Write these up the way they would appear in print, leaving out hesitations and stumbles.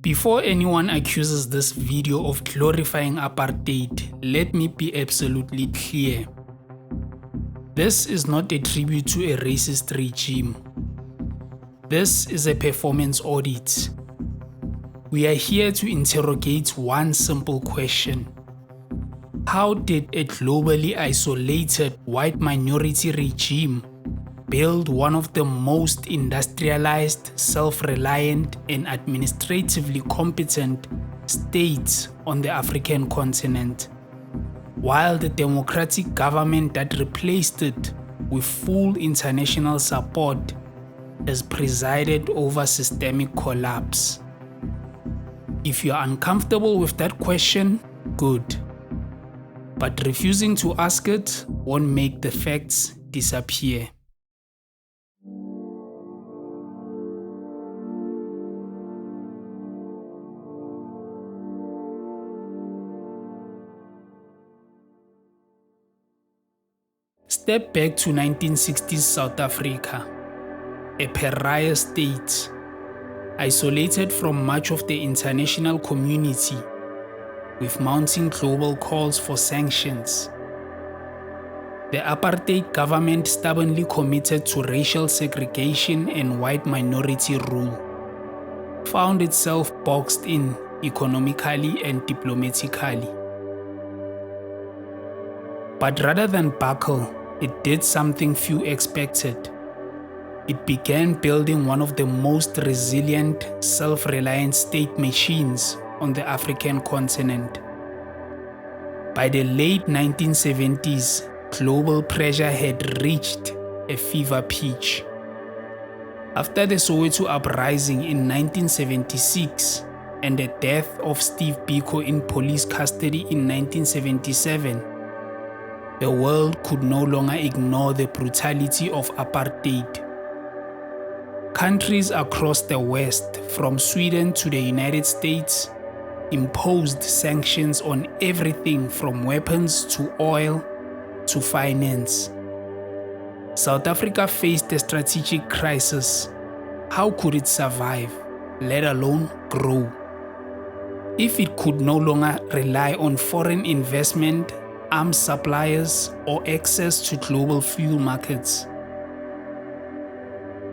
Before anyone accuses this video of glorifying apartheid, let me be absolutely clear. This is not a tribute to a racist regime. This is a performance audit. We are here to interrogate one simple question. How did a globally isolated white minority regime build one of the most industrialized, self-reliant, and administratively competent states on the African continent, while the democratic government that replaced it with full international support has presided over systemic collapse? If you are uncomfortable with that question, good. But refusing to ask it won't make the facts disappear. Step back to 1960s South Africa, a pariah state, isolated from much of the international community, with mounting global calls for sanctions. The apartheid government stubbornly committed to racial segregation and white minority rule, found itself boxed in economically and diplomatically. But rather than buckle, it did something few expected. It began building one of the most resilient, self-reliant state machines on the African continent. By the late 1970s, global pressure had reached a fever pitch. After the Soweto uprising in 1976 and the death of Steve Biko in police custody in 1977, the world could no longer ignore the brutality of apartheid. Countries across the West, from Sweden to the United States, imposed sanctions on everything from weapons to oil to finance. South Africa faced a strategic crisis. How could it survive, let alone grow? If it could no longer rely on foreign investment, arms suppliers, or access to global fuel markets.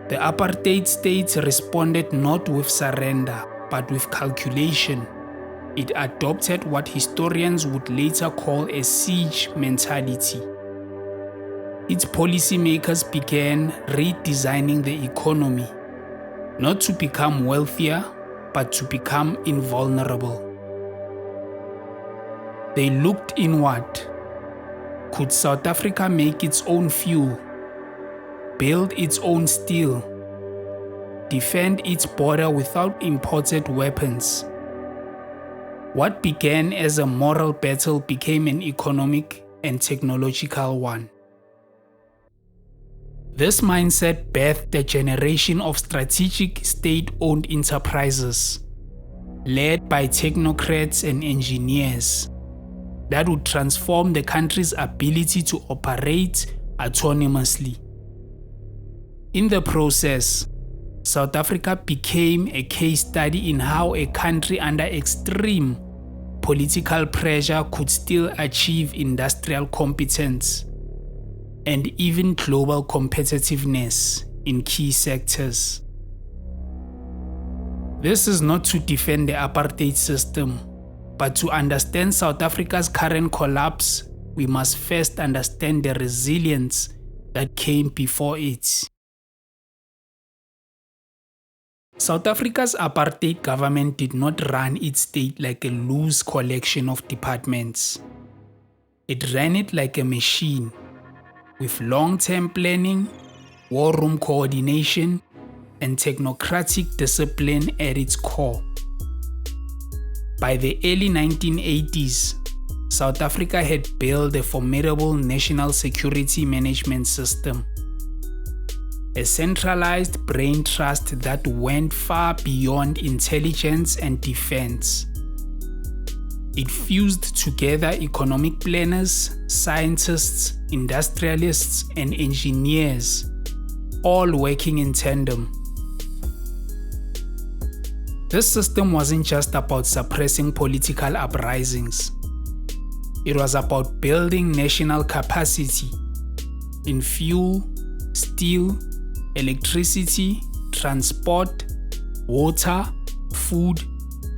The apartheid state responded not with surrender, but with calculation. It adopted what historians would later call a siege mentality. Its policymakers began redesigning the economy, not to become wealthier, but to become invulnerable. They looked inward. Could South Africa make its own fuel, build its own steel, defend its border without imported weapons? What began as a moral battle became an economic and technological one. This mindset birthed a generation of strategic state-owned enterprises, led by technocrats and engineers, that would transform the country's ability to operate autonomously. In the process, South Africa became a case study in how a country under extreme political pressure could still achieve industrial competence and even global competitiveness in key sectors. This is not to defend the apartheid system, but to understand South Africa's current collapse, we must first understand the resilience that came before it. South Africa's apartheid government did not run its state like a loose collection of departments. It ran it like a machine, with long-term planning, war room coordination, and technocratic discipline at its core. By the early 1980s, South Africa had built a formidable national security management system, a centralized brain trust that went far beyond intelligence and defense. It fused together economic planners, scientists, industrialists, and engineers, all working in tandem. This system wasn't just about suppressing political uprisings. It was about building national capacity in fuel, steel, electricity, transport, water, food,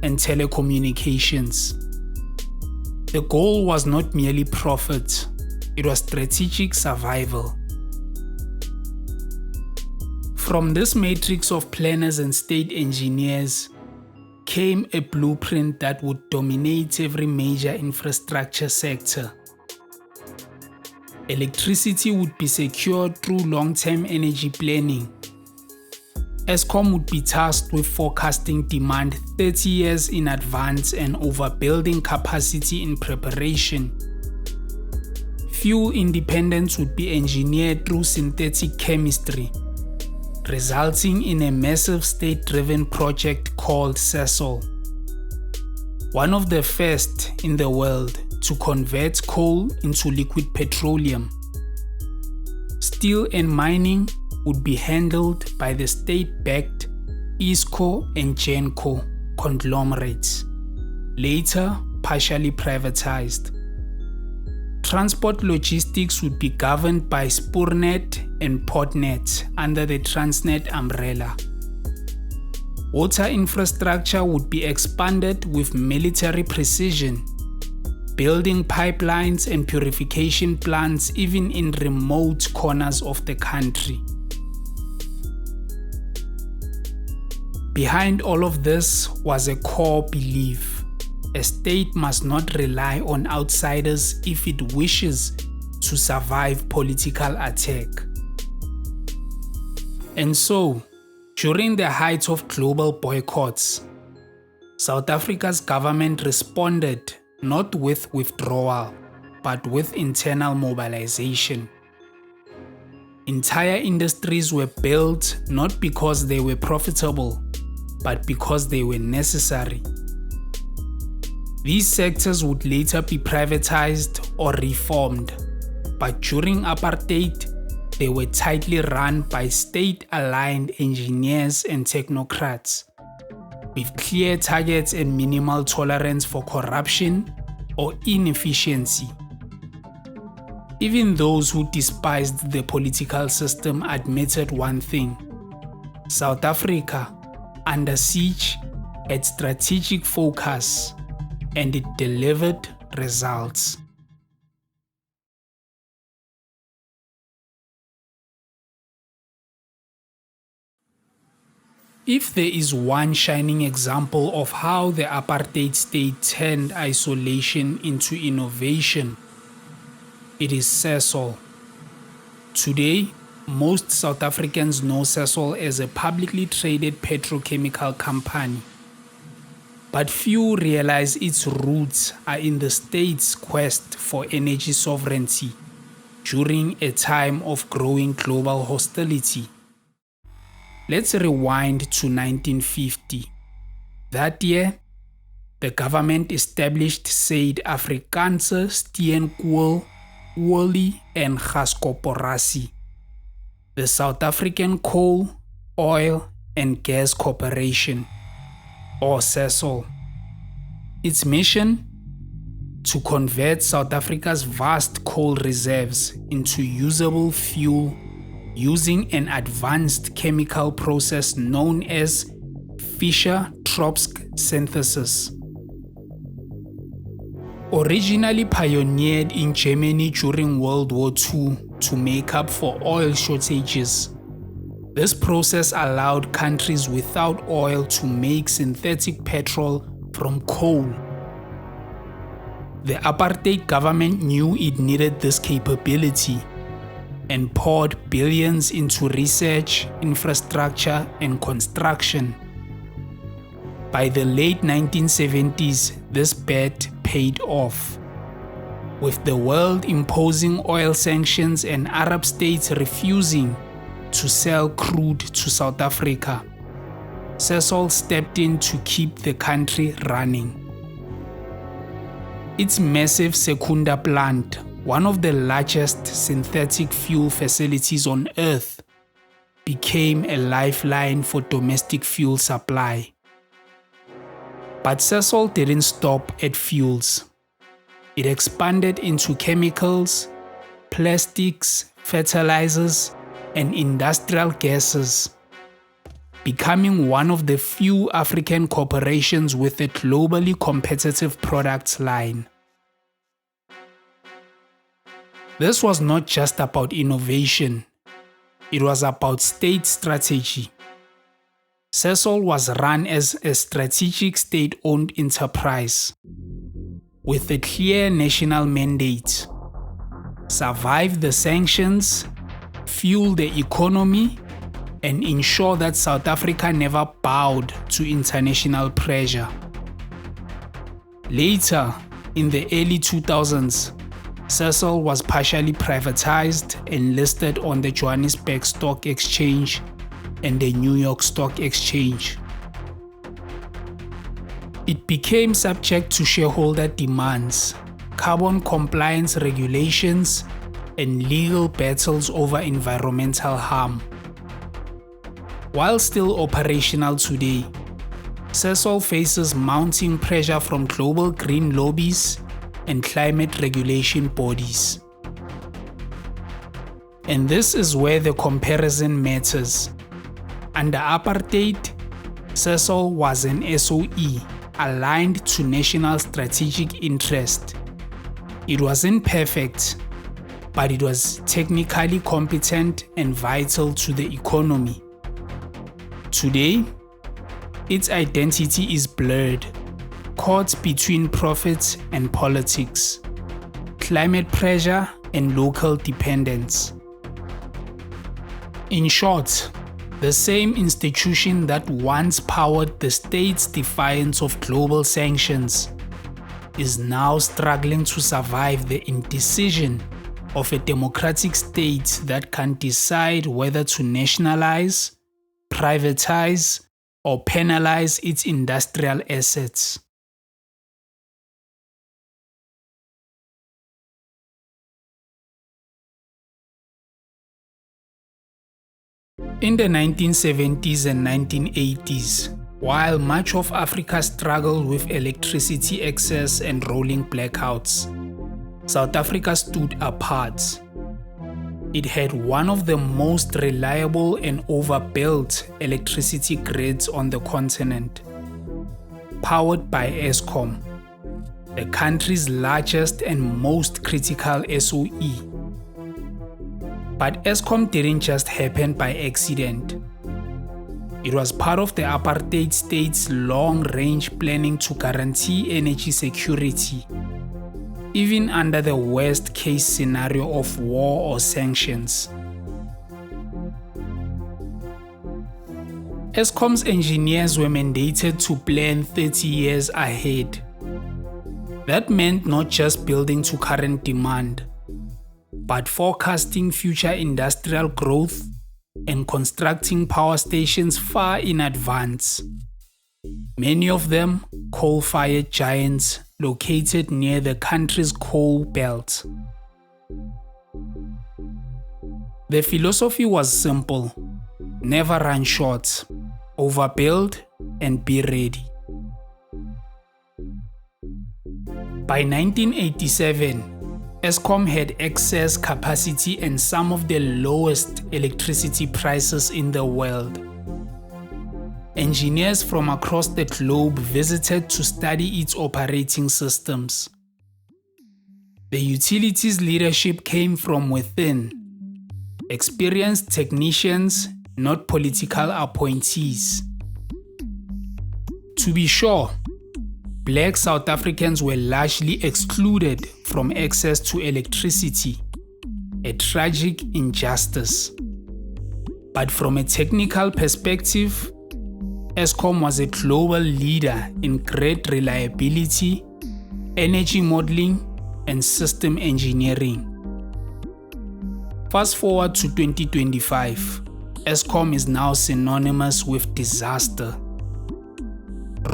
and telecommunications. The goal was not merely profit, it was strategic survival. From this matrix of planners and state engineers came a blueprint that would dominate every major infrastructure sector. Electricity would be secured through long-term energy planning. Eskom would be tasked with forecasting demand 30 years in advance and overbuilding capacity in preparation. Fuel independence would be engineered through synthetic chemistry, resulting in a massive state-driven project called Sasol, one of the first in the world to convert coal into liquid petroleum. Steel and mining would be handled by the state-backed ISCOR and GENCO conglomerates, later partially privatized. Transport logistics would be governed by Spoornet and Portnet under the Transnet umbrella. Water infrastructure would be expanded with military precision, building pipelines and purification plants even in remote corners of the country. Behind all of this was a core belief. A state must not rely on outsiders if it wishes to survive political attack. And so, during the height of global boycotts, South Africa's government responded not with withdrawal, but with internal mobilization. Entire industries were built not because they were profitable, but because they were necessary. These sectors would later be privatized or reformed, but during apartheid, they were tightly run by state-aligned engineers and technocrats, with clear targets and minimal tolerance for corruption or inefficiency. Even those who despised the political system admitted one thing: South Africa, under siege, had strategic focus, and it delivered results. If there is one shining example of how the apartheid state turned isolation into innovation, it is Sasol. Today, most South Africans know Sasol as a publicly traded petrochemical company. But few realize its roots are in the state's quest for energy sovereignty during a time of growing global hostility. Let's rewind to 1950. That year, the government established Suid-Afrikaanse Steenkool, Olie en Gaskoöperasie, the South African Coal, Oil and Gas Corporation, or Sasol. Its mission? To convert South Africa's vast coal reserves into usable fuel using an advanced chemical process known as Fischer-Tropsch synthesis. Originally pioneered in Germany during World War II to make up for oil shortages, this process allowed countries without oil to make synthetic petrol from coal. The apartheid government knew it needed this capability and poured billions into research, infrastructure, and construction. By the late 1970s, this bet paid off. With the world imposing oil sanctions and Arab states refusing to sell crude to South Africa, Sasol stepped in to keep the country running. Its massive Secunda plant, one of the largest synthetic fuel facilities on Earth, became a lifeline for domestic fuel supply. But Sasol didn't stop at fuels. It expanded into chemicals, plastics, fertilizers, and industrial gases, becoming one of the few African corporations with a globally competitive products line. This was not just about innovation, it was about state strategy. Sasol was run as a strategic state-owned enterprise with a clear national mandate: survive the sanctions, fuel the economy, and ensure that South Africa never bowed to international pressure. Later, in the early 2000s, Sasol was partially privatized and listed on the Johannesburg Stock Exchange and the New York Stock Exchange. It became subject to shareholder demands, carbon compliance regulations, and legal battles over environmental harm. While still operational today, Sasol faces mounting pressure from global green lobbies and climate regulation bodies. And this is where the comparison matters. Under Apartheid, Sasol was an SOE aligned to national strategic interest. It wasn't perfect, but it was technically competent and vital to the economy. Today, its identity is blurred, caught between profits and politics, climate pressure and local dependence. In short, the same institution that once powered the state's defiance of global sanctions is now struggling to survive the indecision of a democratic state that can decide whether to nationalize, privatize, or penalize its industrial assets. In the 1970s and 1980s, while much of Africa struggled with electricity excess and rolling blackouts, South Africa stood apart. It had one of the most reliable and overbuilt electricity grids on the continent, powered by Eskom, the country's largest and most critical SOE. But Eskom didn't just happen by accident. It was part of the apartheid state's long-range planning to guarantee energy security, even under the worst-case scenario of war or sanctions. Eskom's engineers were mandated to plan 30 years ahead. That meant not just building to current demand, but forecasting future industrial growth and constructing power stations far in advance. Many of them coal-fired giants located near the country's coal belt. The philosophy was simple: never run short, overbuild, and be ready. By 1987, Eskom had excess capacity and some of the lowest electricity prices in the world. Engineers from across the globe visited to study its operating systems. The utilities leadership came from within, experienced technicians, not political appointees. To be sure, Black South Africans were largely excluded from access to electricity, a tragic injustice. But from a technical perspective, Eskom was a global leader in grid reliability, energy modeling, and system engineering. Fast forward to 2025, Eskom is now synonymous with disaster.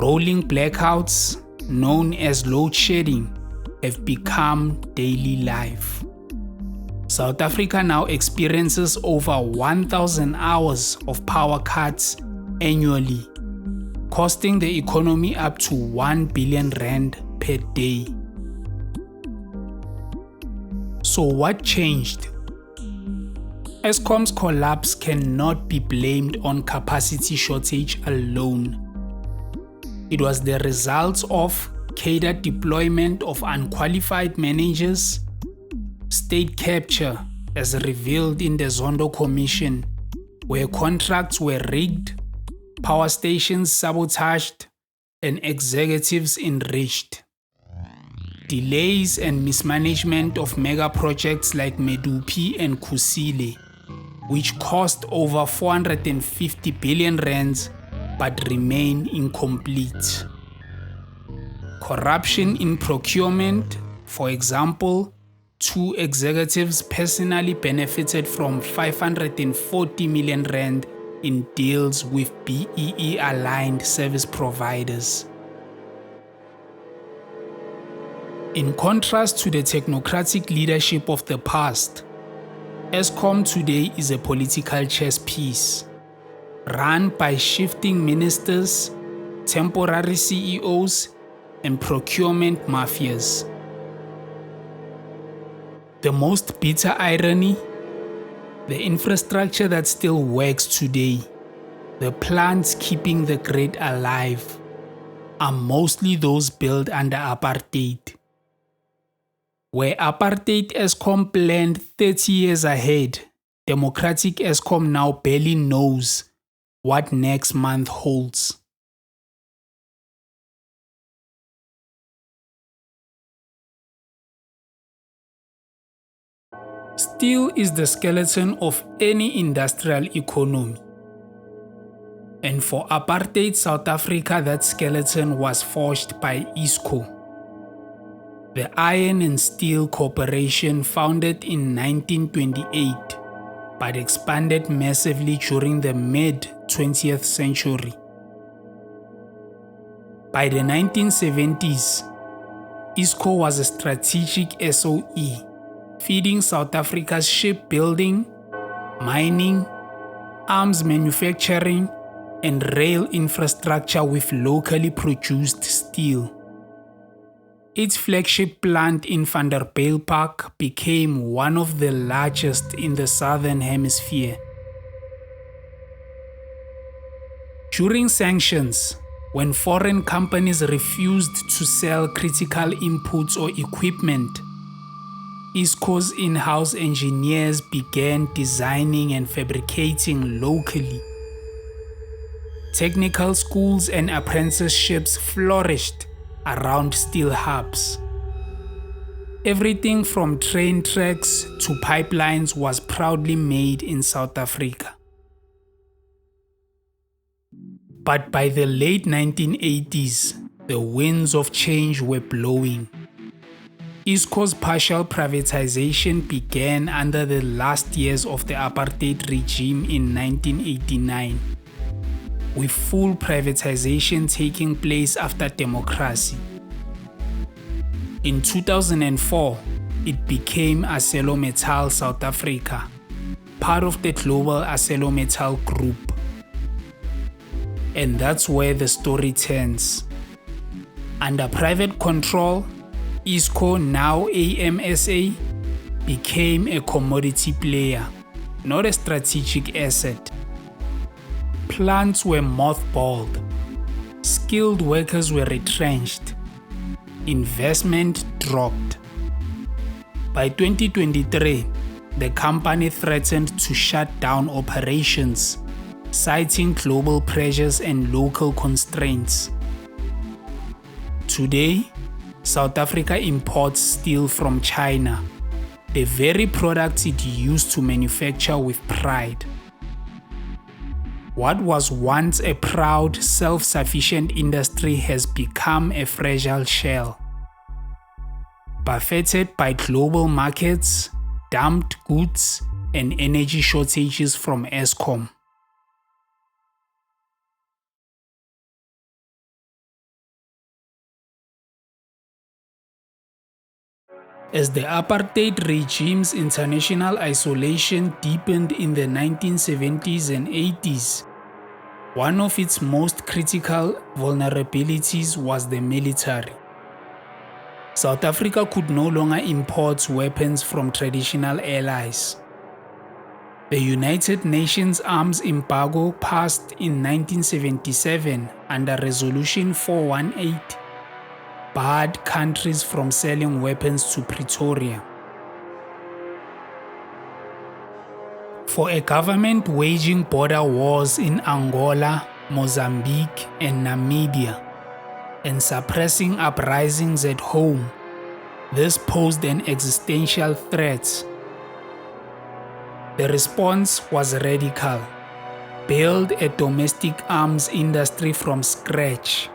Rolling blackouts, known as load shedding, have become daily life. South Africa now experiences over 1,000 hours of power cuts annually, costing the economy up to 1 billion rand per day. So what changed? Eskom's collapse cannot be blamed on capacity shortage alone. It was the result of cadre deployment of unqualified managers, state capture as revealed in the Zondo Commission, where contracts were rigged, power stations sabotaged, and executives enriched. Delays and mismanagement of mega projects like Medupi and Kusile, which cost over 450 billion rands but remain incomplete. Corruption in procurement, for example, 2 executives personally benefited from 540 million rand in deals with BEE-aligned service providers. In contrast to the technocratic leadership of the past, Eskom today is a political chess piece, run by shifting ministers, temporary CEOs, and procurement mafias. The most bitter irony, the infrastructure that still works today, the plants keeping the grid alive, are mostly those built under apartheid. Where apartheid Eskom planned 30 years ahead, democratic Eskom now barely knows what next month holds. Steel is the skeleton of any industrial economy. And for apartheid South Africa, that skeleton was forged by ISCOR, the Iron and Steel Corporation, founded in 1928 but expanded massively during the mid-20th century. By the 1970s, ISCOR was a strategic SOE, feeding South Africa's shipbuilding, mining, arms manufacturing, and rail infrastructure with locally produced steel. Its flagship plant in Vanderbijlpark became one of the largest in the Southern Hemisphere. During sanctions, when foreign companies refused to sell critical inputs or equipment, ISCOR's in-house engineers began designing and fabricating locally. Technical schools and apprenticeships flourished around steel hubs. Everything from train tracks to pipelines was proudly made in South Africa. But by the late 1980s, the winds of change were blowing. ISCOR's partial privatization began under the last years of the apartheid regime in 1989. With full privatization taking place after democracy. In 2004, it became ArcelorMittal South Africa, part of the global ArcelorMittal Group. And that's where the story turns. Under private control, ISCOR, now AMSA, became a commodity player, not a strategic asset. Plants were mothballed, skilled workers were retrenched, investment dropped. By 2023, the company threatened to shut down operations, citing global pressures and local constraints. Today, South Africa imports steel from China, the very products it used to manufacture with pride. What was once a proud, self-sufficient industry has become a fragile shell. Buffeted by global markets, dumped goods, and energy shortages from Eskom. As the apartheid regime's international isolation deepened in the 1970s and 80s, One of its most critical vulnerabilities was the military. South Africa could no longer import weapons from traditional allies. The United Nations arms embargo passed in 1977 under Resolution 418 barred countries from selling weapons to Pretoria. For a government waging border wars in Angola, Mozambique, and Namibia, and suppressing uprisings at home, this posed an existential threat. The response was radical: build a domestic arms industry from scratch.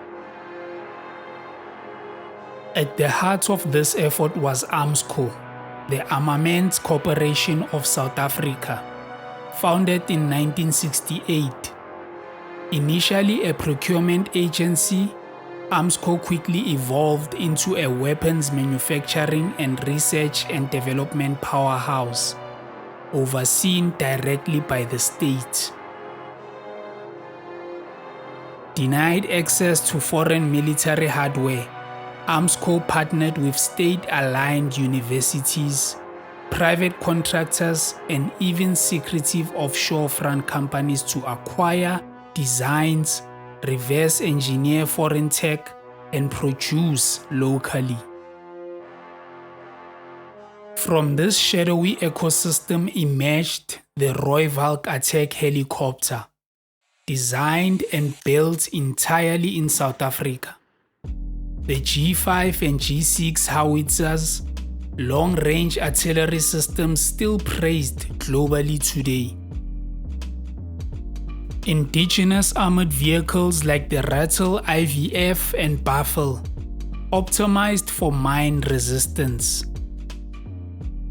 At the heart of this effort was Armscor, the Armaments Corporation of South Africa, founded in 1968. Initially a procurement agency, Armscor quickly evolved into a weapons manufacturing and research and development powerhouse, overseen directly by the state. Denied access to foreign military hardware, Armscor partnered with state-aligned universities, private contractors, and even secretive offshore front companies to acquire, designs, reverse engineer foreign tech, and produce locally. From this shadowy ecosystem emerged the Rooivalk attack helicopter, designed and built entirely in South Africa. The G5 and G6 howitzers, long-range artillery systems still praised globally today. Indigenous armored vehicles like the Rattle IVF and Buffalo, optimized for mine resistance.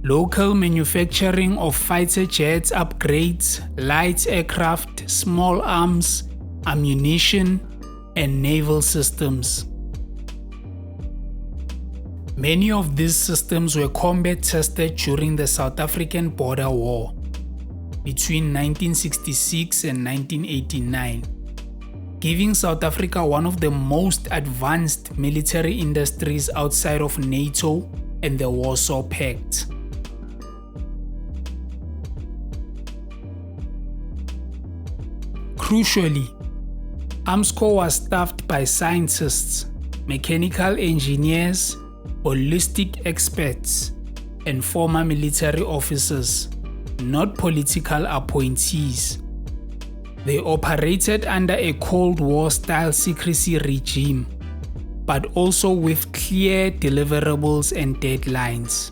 Local manufacturing of fighter jets upgrades, light aircraft, small arms, ammunition, and naval systems. Many of these systems were combat tested during the South African Border War between 1966 and 1989, giving South Africa one of the most advanced military industries outside of NATO and the Warsaw Pact. Crucially, Armscor was staffed by scientists, mechanical engineers, holistic experts, and former military officers, not political appointees. They operated under a Cold War-style secrecy regime, but also with clear deliverables and deadlines.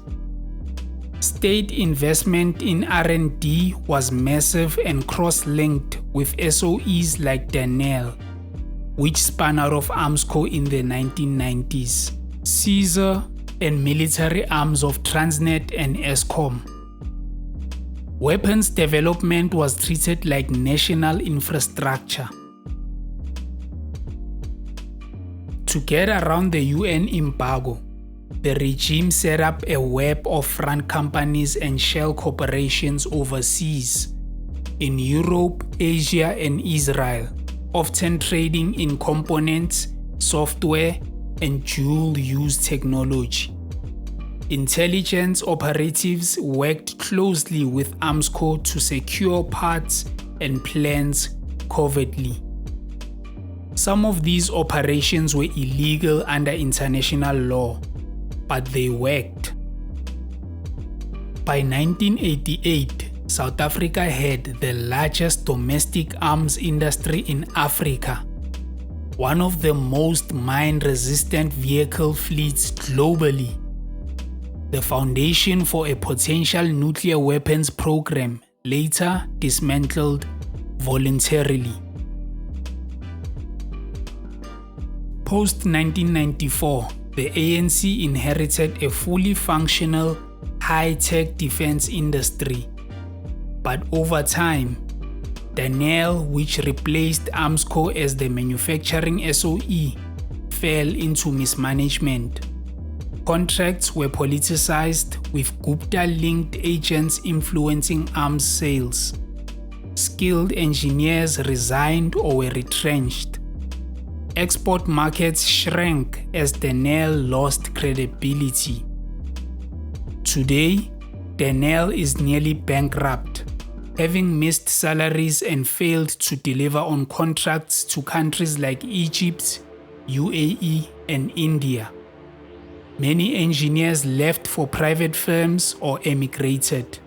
State investment in R&D was massive and cross-linked with SOEs like Danel, which spun out of Armscor in the 1990s. Caesar, and military arms of Transnet and Eskom. Weapons development was treated like national infrastructure. To get around the UN embargo, the regime set up a web of front companies and shell corporations overseas, in Europe, Asia, and Israel, often trading in components, software, and dual-use technology. Intelligence operatives worked closely with Armscor to secure parts and plans covertly. Some of these operations were illegal under international law, but they worked. By 1988, South Africa had the largest domestic arms industry in Africa, one of the most mine-resistant vehicle fleets globally, the foundation for a potential nuclear weapons program later dismantled voluntarily. Post-1994, the ANC inherited a fully functional, high-tech defense industry, but over time, Danel, which replaced Armscor as the manufacturing SOE, fell into mismanagement. Contracts were politicized, with Gupta-linked agents influencing arms sales. skilled engineers resigned or were retrenched. Export markets shrank as Denel lost credibility. Today, Denel is nearly bankrupt, having missed salaries and failed to deliver on contracts to countries like Egypt, UAE, and India. Many engineers left for private firms or emigrated.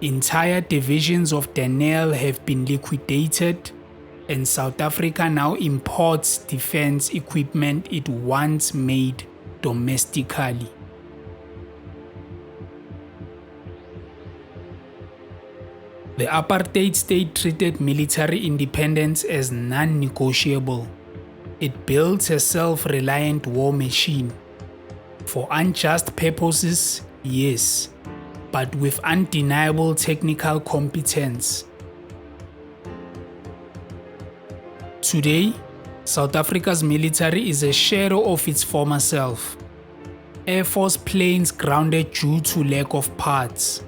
Entire divisions of Denel have been liquidated, and South Africa now imports defense equipment it once made domestically. The apartheid state treated military independence as non-negotiable. It built a self-reliant war machine. For unjust purposes, yes, but with undeniable technical competence. Today, South Africa's military is a shadow of its former self. Air Force planes grounded due to lack of parts.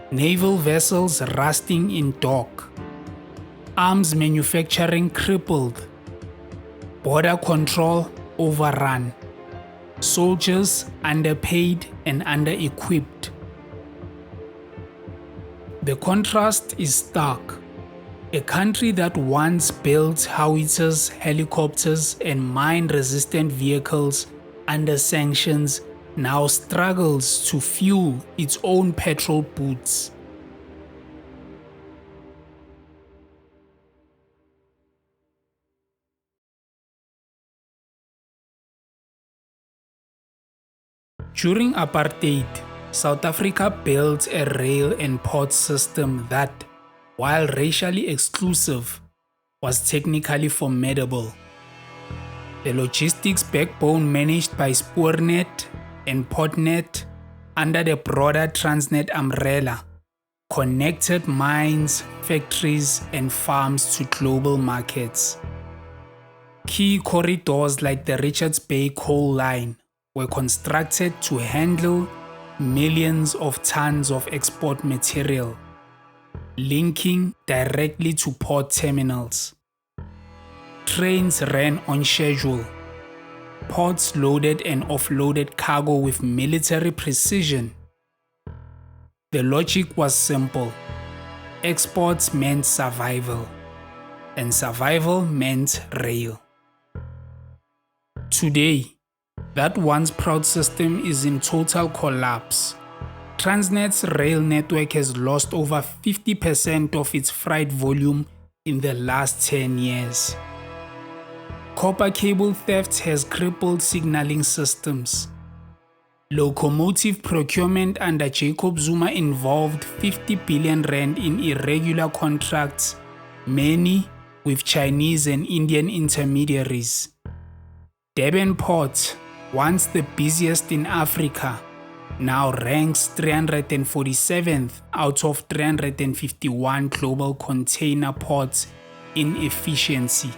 Naval vessels rusting in dock. Arms manufacturing crippled. Border control overrun. Soldiers underpaid and under-equipped. The contrast is stark. A country that once built howitzers, helicopters, and mine-resistant vehicles under sanctions now struggles to fuel its own petrol boats. During apartheid, South Africa built a rail and port system that, while racially exclusive, was technically formidable. The logistics backbone managed by Spoornet and Portnet under the broader Transnet umbrella connected mines, factories, and farms to global markets. Key corridors like the Richards Bay Coal Line were constructed to handle millions of tons of export material, linking directly to port terminals. Trains ran on schedule. Ports loaded and offloaded cargo with military precision. The logic was simple. Exports meant survival, and survival meant rail. Today, that once proud system is in total collapse. Transnet's rail network has lost over 50% of its freight volume in the last 10 years. Copper cable theft has crippled signaling systems. Locomotive procurement under Jacob Zuma involved 50 billion rand in irregular contracts, many with Chinese and Indian intermediaries. Durban Port, once the busiest in Africa, now ranks 347th out of 351 global container ports in efficiency.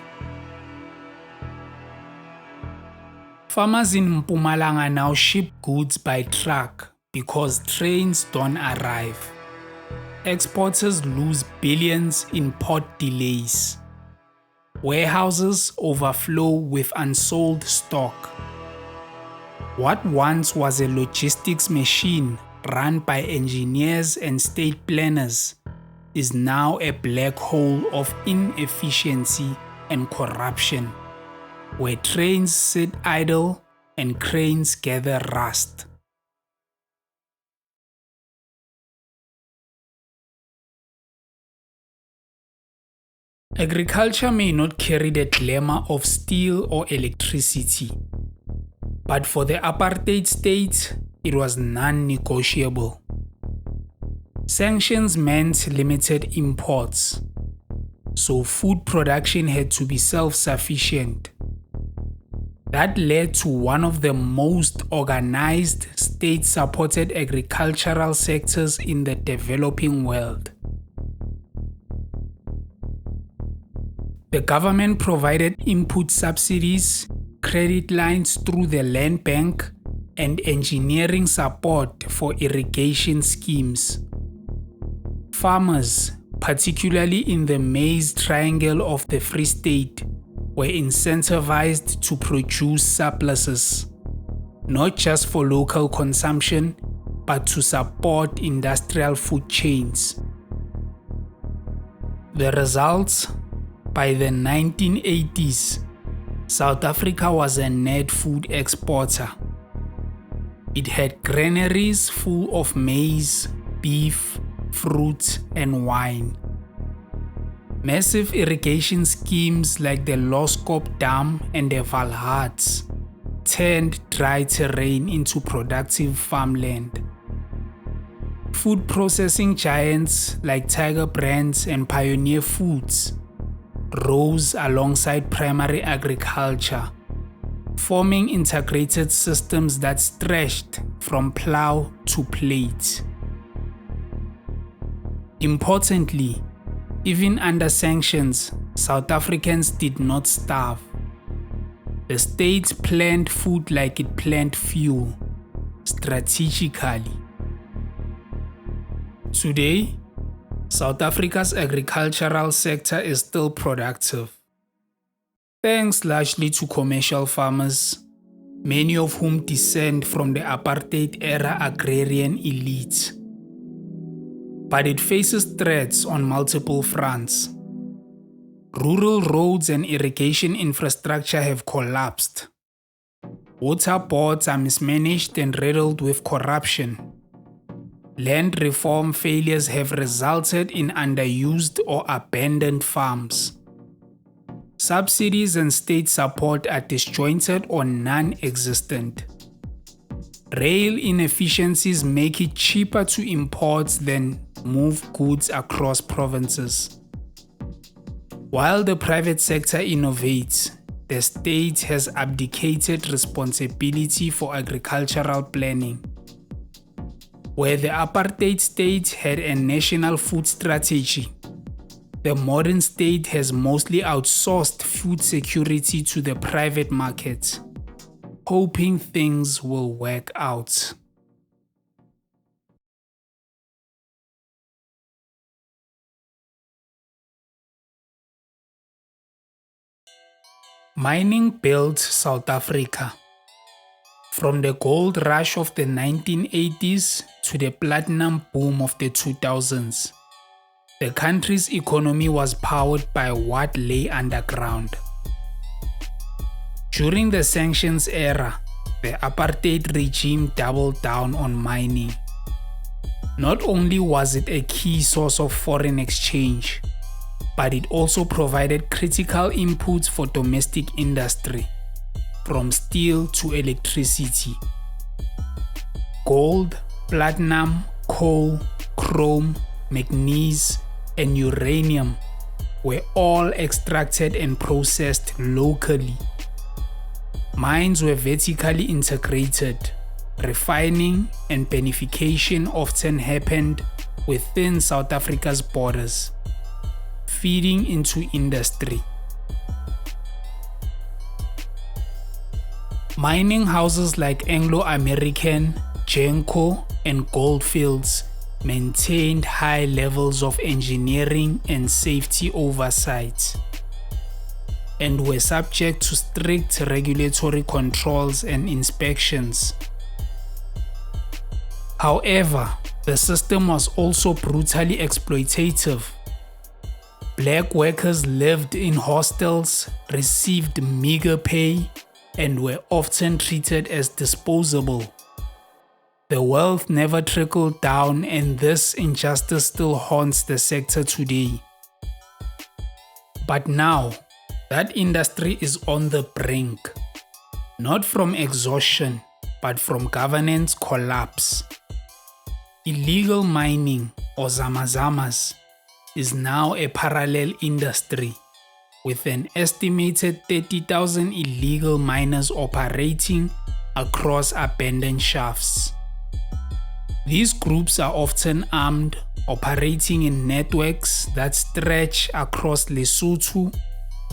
Farmers in Mpumalanga now ship goods by truck because trains don't arrive. Exporters lose billions in port delays. Warehouses overflow with unsold stock. What once was a logistics machine run by engineers and state planners is now a black hole of inefficiency and corruption, where trains sit idle and cranes gather rust. Agriculture may not carry the glamour of steel or electricity, but for the apartheid state, it was non-negotiable. Sanctions meant limited imports, so food production had to be self-sufficient. That led to one of the most organized state-supported agricultural sectors in the developing world. The government provided input subsidies, credit lines through the land bank, and engineering support for irrigation schemes. Farmers, particularly in the maize triangle of the Free State, were incentivized to produce surpluses, not just for local consumption, but to support industrial food chains. The results? By the 1980s, South Africa was a net food exporter. It had granaries full of maize, beef, fruit, and wine. Massive irrigation schemes like the Loskop Dam and the Valhards turned dry terrain into productive farmland. Food processing giants like Tiger Brands and Pioneer Foods rose alongside primary agriculture, forming integrated systems that stretched from plow to plate. Importantly, even under sanctions, South Africans did not starve. The state planned food like it planned fuel, strategically. Today, South Africa's agricultural sector is still productive, thanks largely to commercial farmers, many of whom descend from the apartheid-era agrarian elite. But it faces threats on multiple fronts. Rural roads and irrigation infrastructure have collapsed. Water boards are mismanaged and riddled with corruption. Land reform failures have resulted in underused or abandoned farms. Subsidies and state support are disjointed or non-existent. Rail inefficiencies make it cheaper to import than move goods across provinces. While the private sector innovates, the state has abdicated responsibility for agricultural planning. Where the apartheid state had a national food strategy, the modern state has mostly outsourced food security to the private market, hoping things will work out. Mining built South Africa. From the gold rush of the 1980s to the platinum boom of the 2000s, the country's economy was powered by what lay underground. During the sanctions era, the apartheid regime doubled down on mining. Not only was it a key source of foreign exchange, but it also provided critical inputs for domestic industry, from steel to electricity. Gold, platinum, coal, chrome, manganese, and uranium were all extracted and processed locally. Mines were vertically integrated. Refining and beneficiation often happened within South Africa's borders, feeding into industry. Mining houses like Anglo-American, Genco, and Goldfields maintained high levels of engineering and safety oversight, and were subject to strict regulatory controls and inspections. However, the system was also brutally exploitative. Black workers lived in hostels, received meager pay, and were often treated as disposable. The wealth never trickled down, and this injustice still haunts the sector today. But now, that industry is on the brink, not from exhaustion, but from governance collapse. Illegal mining, or zamazamas, is now a parallel industry, with an estimated 30,000 illegal miners operating across abandoned shafts. These groups are often armed, operating in networks that stretch across Lesotho,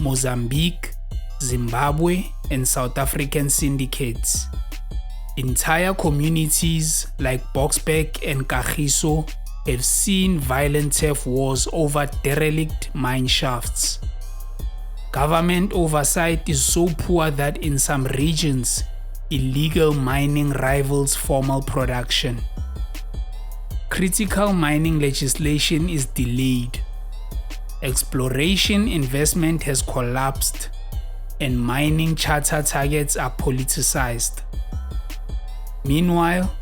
Mozambique, Zimbabwe, and South African syndicates. Entire communities like Boksburg and Kagiso have seen violent turf wars over derelict mine shafts. Government oversight is so poor that in some regions, illegal mining rivals formal production. Critical mining legislation is delayed. Exploration investment has collapsed, and mining charter targets are politicized. Meanwhile,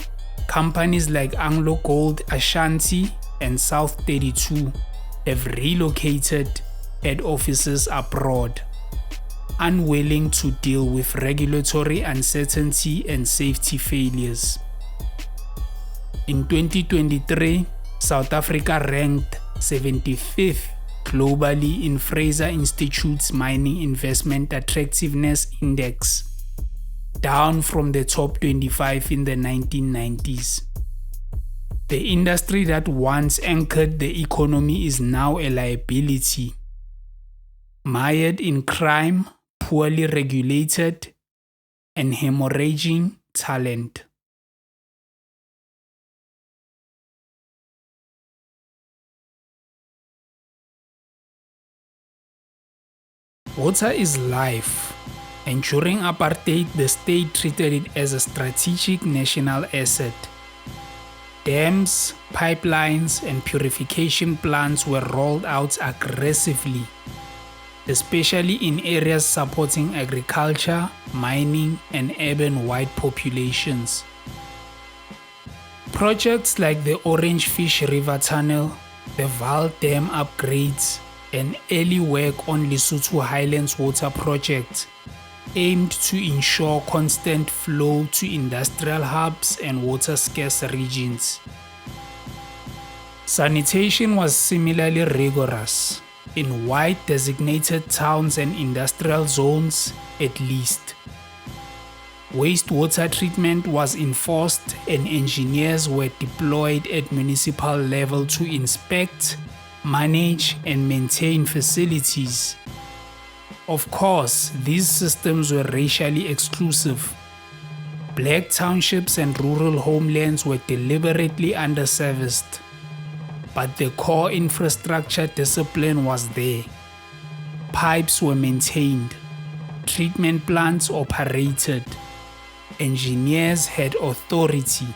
companies like Anglo Gold Ashanti and South 32 have relocated head offices abroad, unwilling to deal with regulatory uncertainty and safety failures. In 2023, South Africa ranked 75th globally in Fraser Institute's Mining Investment Attractiveness Index, down from the top 25 in the 1990s. The industry that once anchored the economy is now a liability, mired in crime, poorly regulated, and hemorrhaging talent. Water is life, and during apartheid, the state treated it as a strategic national asset. Dams, pipelines, and purification plants were rolled out aggressively, especially in areas supporting agriculture, mining, and urban-wide populations. Projects like the Orange Fish River Tunnel, the Vaal Dam upgrades, and early work on Lesotho Highlands Water Project aimed to ensure constant flow to industrial hubs and water-scarce regions. Sanitation was similarly rigorous, in wide designated towns and industrial zones at least. Wastewater treatment was enforced and engineers were deployed at municipal level to inspect, manage, and maintain facilities. Of course, these systems were racially exclusive. Black townships and rural homelands were deliberately underserviced. But the core infrastructure discipline was there. Pipes were maintained. Treatment plants operated. Engineers had authority.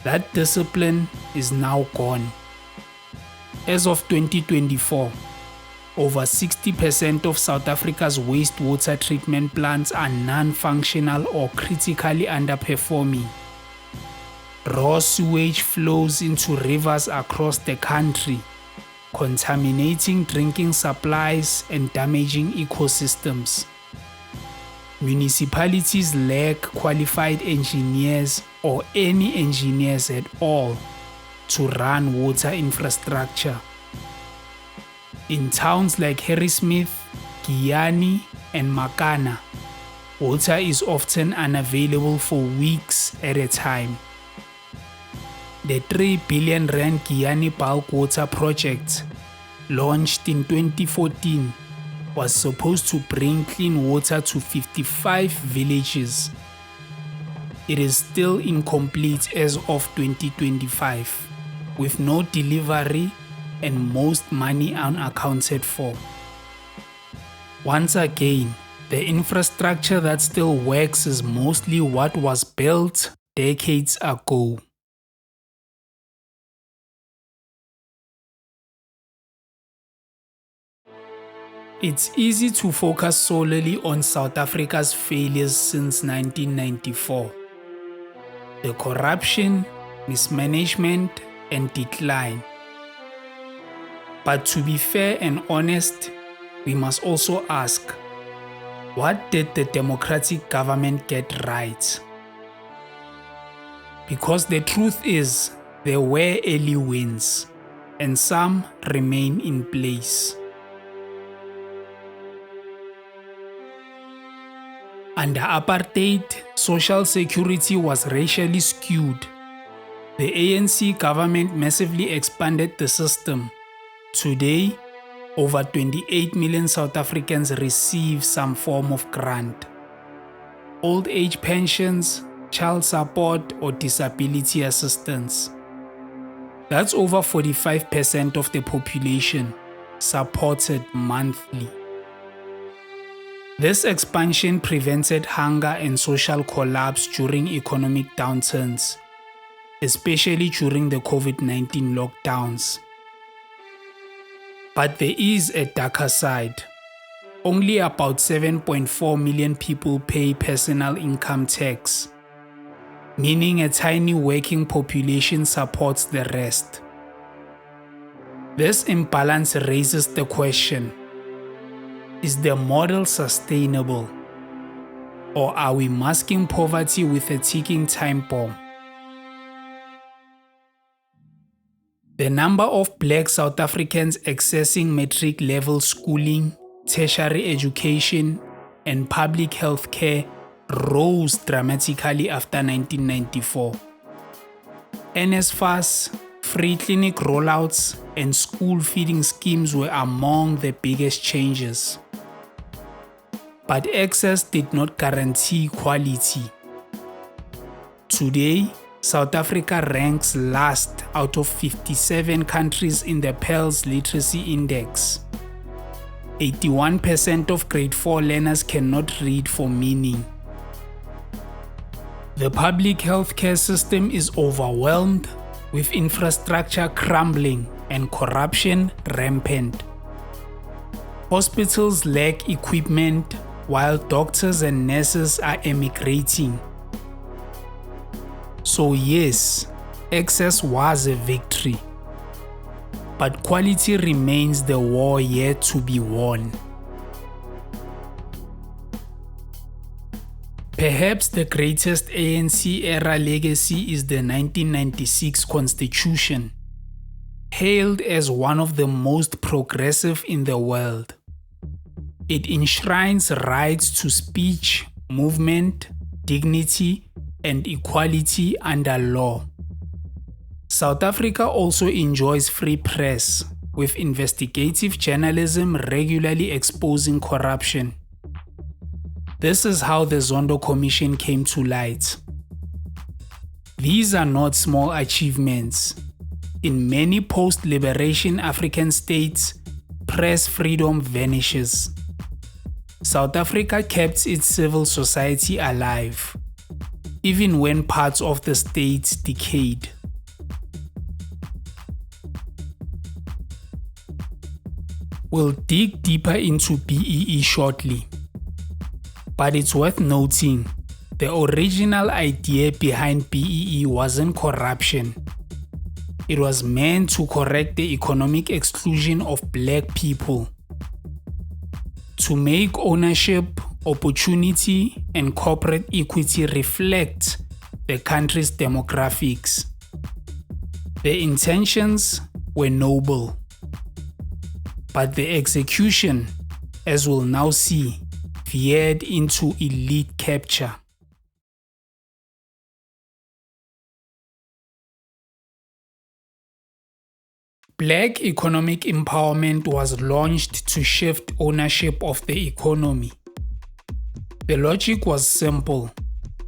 That discipline is now gone. As of 2024, over 60% of South Africa's wastewater treatment plants are non-functional or critically underperforming. Raw sewage flows into rivers across the country, contaminating drinking supplies and damaging ecosystems. Municipalities lack qualified engineers or any engineers at all to run water infrastructure. In towns like Harrismith, Giyani, and Makana, water is often unavailable for weeks at a time. The 3 billion rand Giyani bulk water project, launched in 2014, was supposed to bring clean water to 55 villages. It is still incomplete as of 2025, with no delivery and most money unaccounted for. Once again, the infrastructure that still works is mostly what was built decades ago. It's easy to focus solely on South Africa's failures since 1994. The corruption, mismanagement, and decline. But to be fair and honest, we must also ask, what did the democratic government get right? Because the truth is, there were early wins, and some remain in place. Under apartheid, social security was racially skewed. The ANC government massively expanded the system. Today, over 28 million South Africans receive some form of grant. Old age pensions, child support, or disability assistance. That's over 45% of the population, supported monthly. This expansion prevented hunger and social collapse during economic downturns, especially during the COVID-19 lockdowns. But there is a darker side. Only about 7.4 million people pay personal income tax, meaning a tiny working population supports the rest. This imbalance raises the question: is the model sustainable? Or are we masking poverty with a ticking time bomb? The number of Black South Africans accessing matric level schooling, tertiary education, and public health care rose dramatically after 1994. NSFAS, free clinic rollouts, and school feeding schemes were among the biggest changes. But access did not guarantee quality. Today, South Africa ranks last out of 57 countries in the PEARL's Literacy Index. 81% of grade 4 learners cannot read for meaning. The public healthcare system is overwhelmed, with infrastructure crumbling and corruption rampant. Hospitals lack equipment, while doctors and nurses are emigrating. So yes, access was a victory, but quality remains the war yet to be won. Perhaps the greatest ANC-era legacy is the 1996 Constitution, hailed as one of the most progressive in the world. It enshrines rights to speech, movement, dignity, and equality under law. South Africa also enjoys free press, with investigative journalism regularly exposing corruption. This is how the Zondo Commission came to light. These are not small achievements. In many post-liberation African states, press freedom vanishes. South Africa kept its civil society alive, even when parts of the state decayed. We'll dig deeper into BEE shortly, but it's worth noting the original idea behind BEE wasn't corruption. It was meant to correct the economic exclusion of Black people, to make ownership, opportunity, and corporate equity reflect the country's demographics. The intentions were noble, but the execution, as we'll now see, veered into elite capture. Black economic empowerment was launched to shift ownership of the economy. The logic was simple.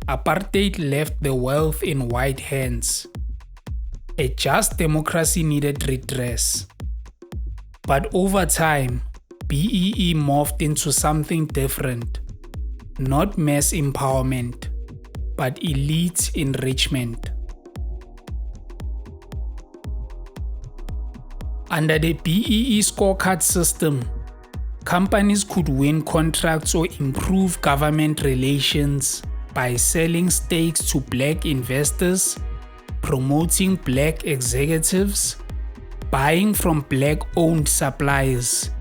Apartheid left the wealth in white hands. A just democracy needed redress. But over time, BEE morphed into something different. Not mass empowerment, but elite enrichment. Under the BEE scorecard system, companies could win contracts or improve government relations by selling stakes to Black investors, promoting Black executives, buying from Black-owned suppliers,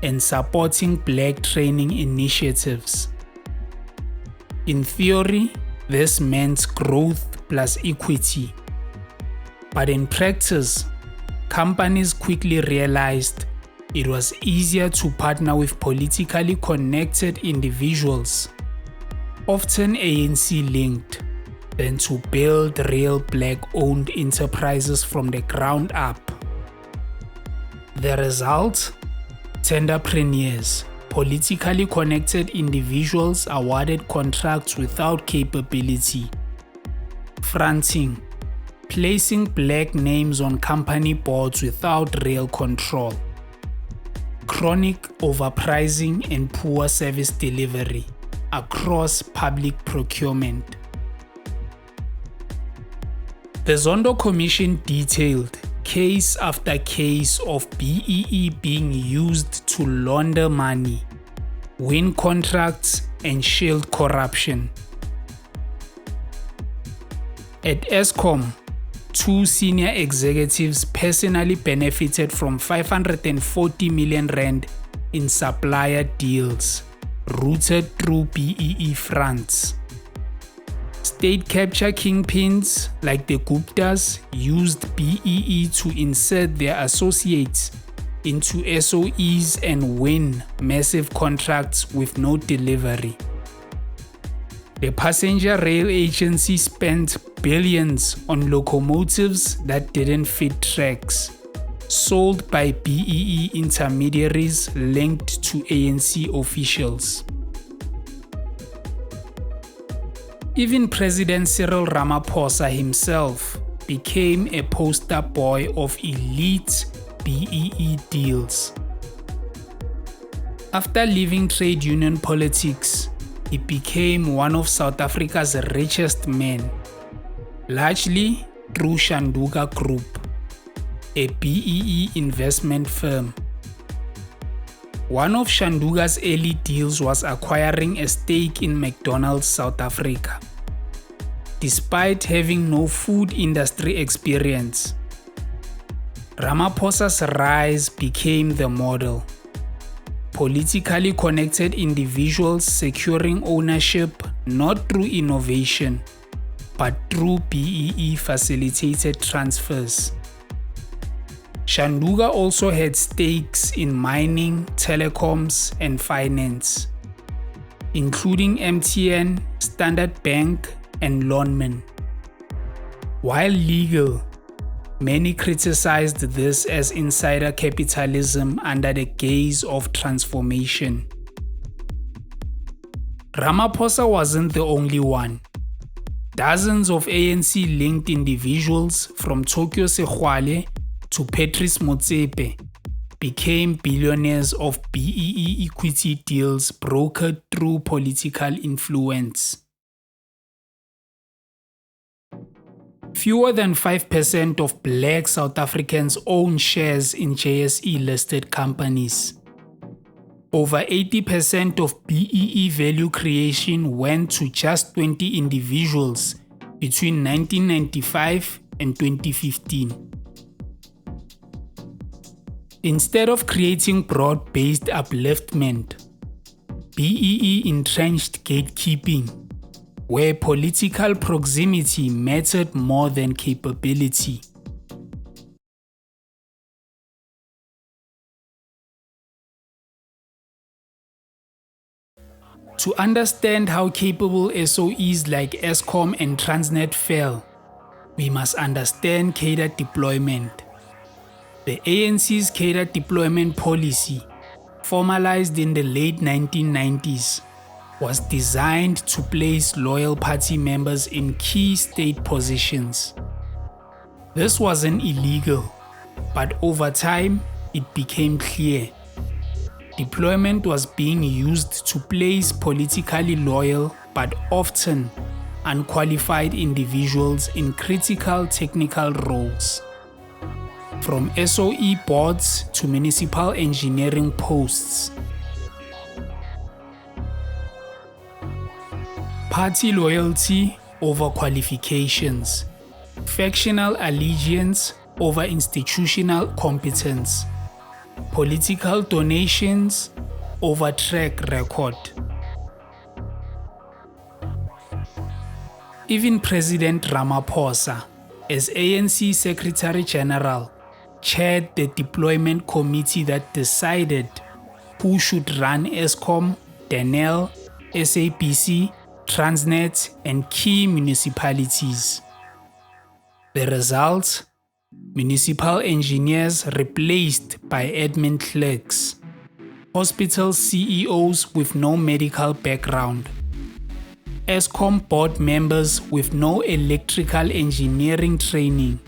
and supporting Black training initiatives. In theory, this meant growth plus equity. But in practice, companies quickly realized it was easier to partner with politically connected individuals, often ANC-linked, than to build real Black-owned enterprises from the ground up. The result? Tenderpreneurs, politically connected individuals awarded contracts without capability. Fronting, placing black names on company boards without real control, chronic overpricing and poor service delivery across public procurement. The Zondo Commission detailed case after case of BEE being used to launder money, win contracts, and shield corruption. At Eskom, 2 senior executives personally benefited from 540 million rand in supplier deals routed through BEE fronts. State capture kingpins like the Guptas used BEE to insert their associates into SOEs and win massive contracts with no delivery. The passenger rail agency spent billions on locomotives that didn't fit tracks, sold by BEE intermediaries linked to ANC officials. Even President Cyril Ramaphosa himself became a poster boy of elite BEE deals. After leaving trade union politics, he became one of South Africa's richest men, largely through Shanduga Group, a BEE investment firm. One of Shanduga's early deals was acquiring a stake in McDonald's South Africa. Despite having no food industry experience, Ramaphosa's rise became the model. Politically connected individuals securing ownership not through innovation, but through BEE facilitated transfers. Shanduga also had stakes in mining, telecoms, and finance, including MTN, Standard Bank, and Lonmin. While legal, many criticized this as insider capitalism under the gaze of transformation. Ramaphosa wasn't the only one. Dozens of ANC-linked individuals from Tokyo Sekgwale to Patrice Motsepe became billionaires of BEE equity deals brokered through political influence. Fewer than 5% of black South Africans own shares in JSE-listed companies. Over 80% of BEE value creation went to just 20 individuals between 1995 and 2015. Instead of creating broad-based upliftment, BEE entrenched gatekeeping, where political proximity mattered more than capability. To understand how capable SOEs like Eskom and Transnet fell, we must understand cadre deployment. The ANC's cadre deployment policy, formalized in the late 1990s, was designed to place loyal party members in key state positions. This wasn't illegal, but over time, it became clear. Deployment was being used to place politically loyal but often unqualified individuals in critical technical roles. From SOE boards to municipal engineering posts. Party loyalty over qualifications, factional allegiance over institutional competence, political donations over track record. Even President Ramaphosa, as ANC Secretary General, chaired the deployment committee that decided who should run Eskom, Denel, SABC, Transnet, and key municipalities. The result? Municipal engineers replaced by admin clerks, hospital CEOs with no medical background, Eskom board members with no electrical engineering training.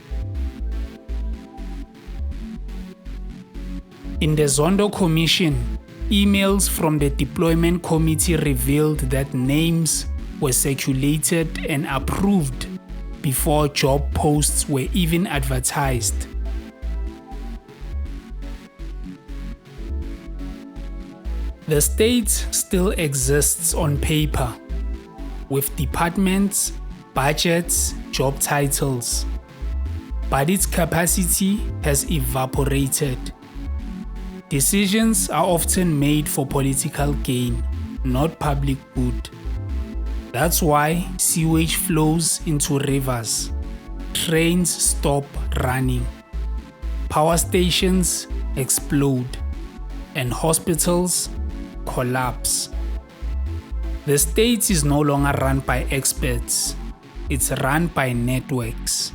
In the Zondo Commission, emails from the deployment committee revealed that names were circulated and approved before job posts were even advertised. The state still exists on paper, with departments, budgets, job titles, but its capacity has evaporated. Decisions are often made for political gain, not public good. That's why sewage flows into rivers, trains stop running, power stations explode, and hospitals collapse. The state is no longer run by experts, it's run by networks.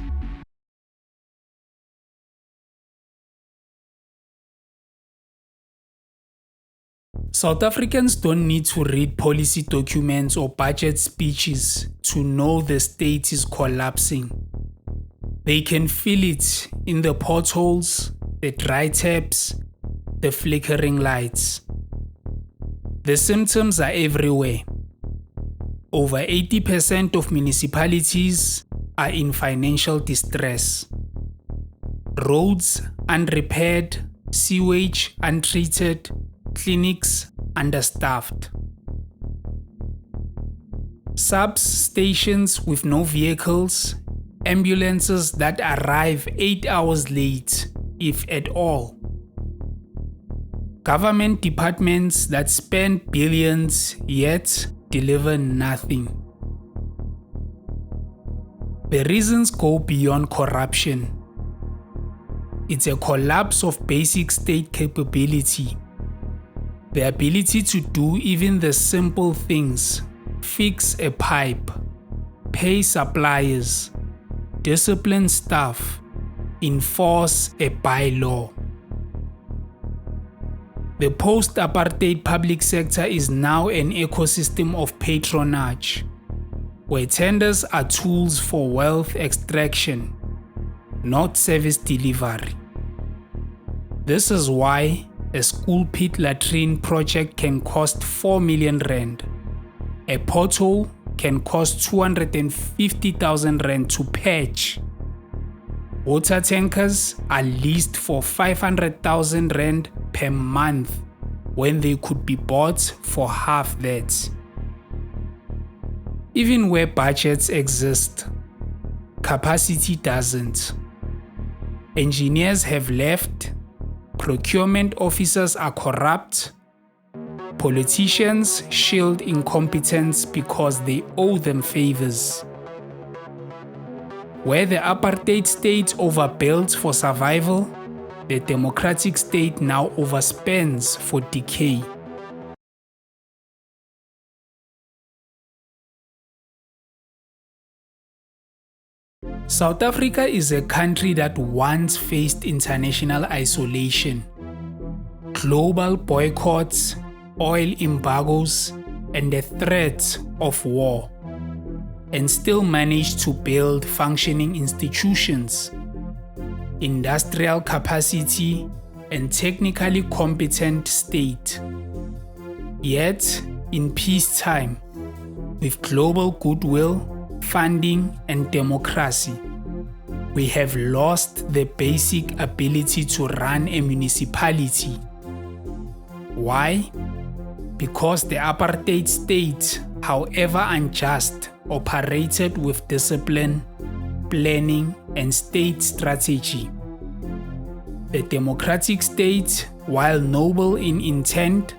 South Africans don't need to read policy documents or budget speeches to know the state is collapsing. They can feel it in the potholes, the dry taps, the flickering lights. The symptoms are everywhere. Over 80% of municipalities are in financial distress. Roads unrepaired, sewage untreated, clinics understaffed. Substations with no vehicles, ambulances that arrive 8 hours late, if at all. Government departments that spend billions yet deliver nothing. The reasons go beyond corruption. It's a collapse of basic state capability. The ability to do even the simple things, fix a pipe, pay suppliers, discipline staff, enforce a bylaw. The post-apartheid public sector is now an ecosystem of patronage, where tenders are tools for wealth extraction, not service delivery. This is why a school pit latrine project can cost 4 million rand. A pothole can cost 250,000 rand to patch. Water tankers are leased for 500,000 rand per month when they could be bought for half that. Even where budgets exist, capacity doesn't. Engineers have left, procurement officers are corrupt, politicians shield incompetence because they owe them favors. Where the apartheid state overbuilt for survival, the democratic state now overspends for decay. South Africa is a country that once faced international isolation, global boycotts, oil embargoes, and the threat of war, and still managed to build functioning institutions, industrial capacity, and technically competent state. Yet, in peacetime, with global goodwill, funding, and democracy, we have lost the basic ability to run a municipality. Why? Because the apartheid state, however unjust, operated with discipline, planning, and state strategy. The democratic state, while noble in intent,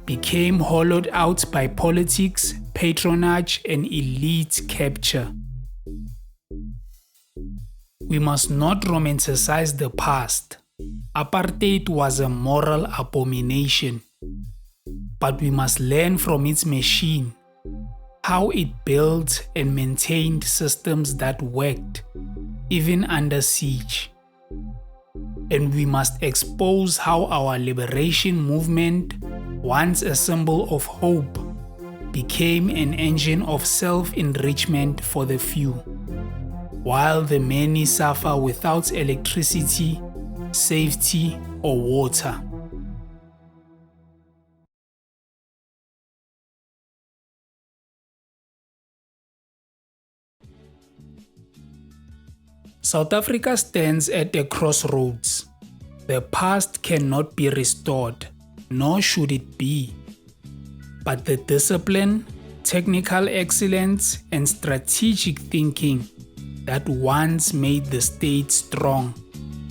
became hollowed out by politics, patronage, and elite capture. We must not romanticize the past. Apartheid was a moral abomination, but we must learn from its machine, how it built and maintained systems that worked, even under siege. And we must expose how our liberation movement, once a symbol of hope, became an engine of self-enrichment for the few, while the many suffer without electricity, safety, or water. South Africa stands at a crossroads. The past cannot be restored, nor should it be. But the discipline, technical excellence, and strategic thinking that once made the state strong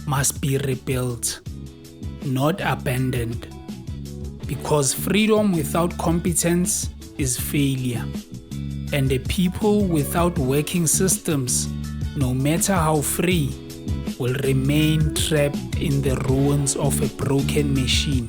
must be rebuilt, not abandoned. Because freedom without competence is failure, and a people without working systems, no matter how free, will remain trapped in the ruins of a broken machine.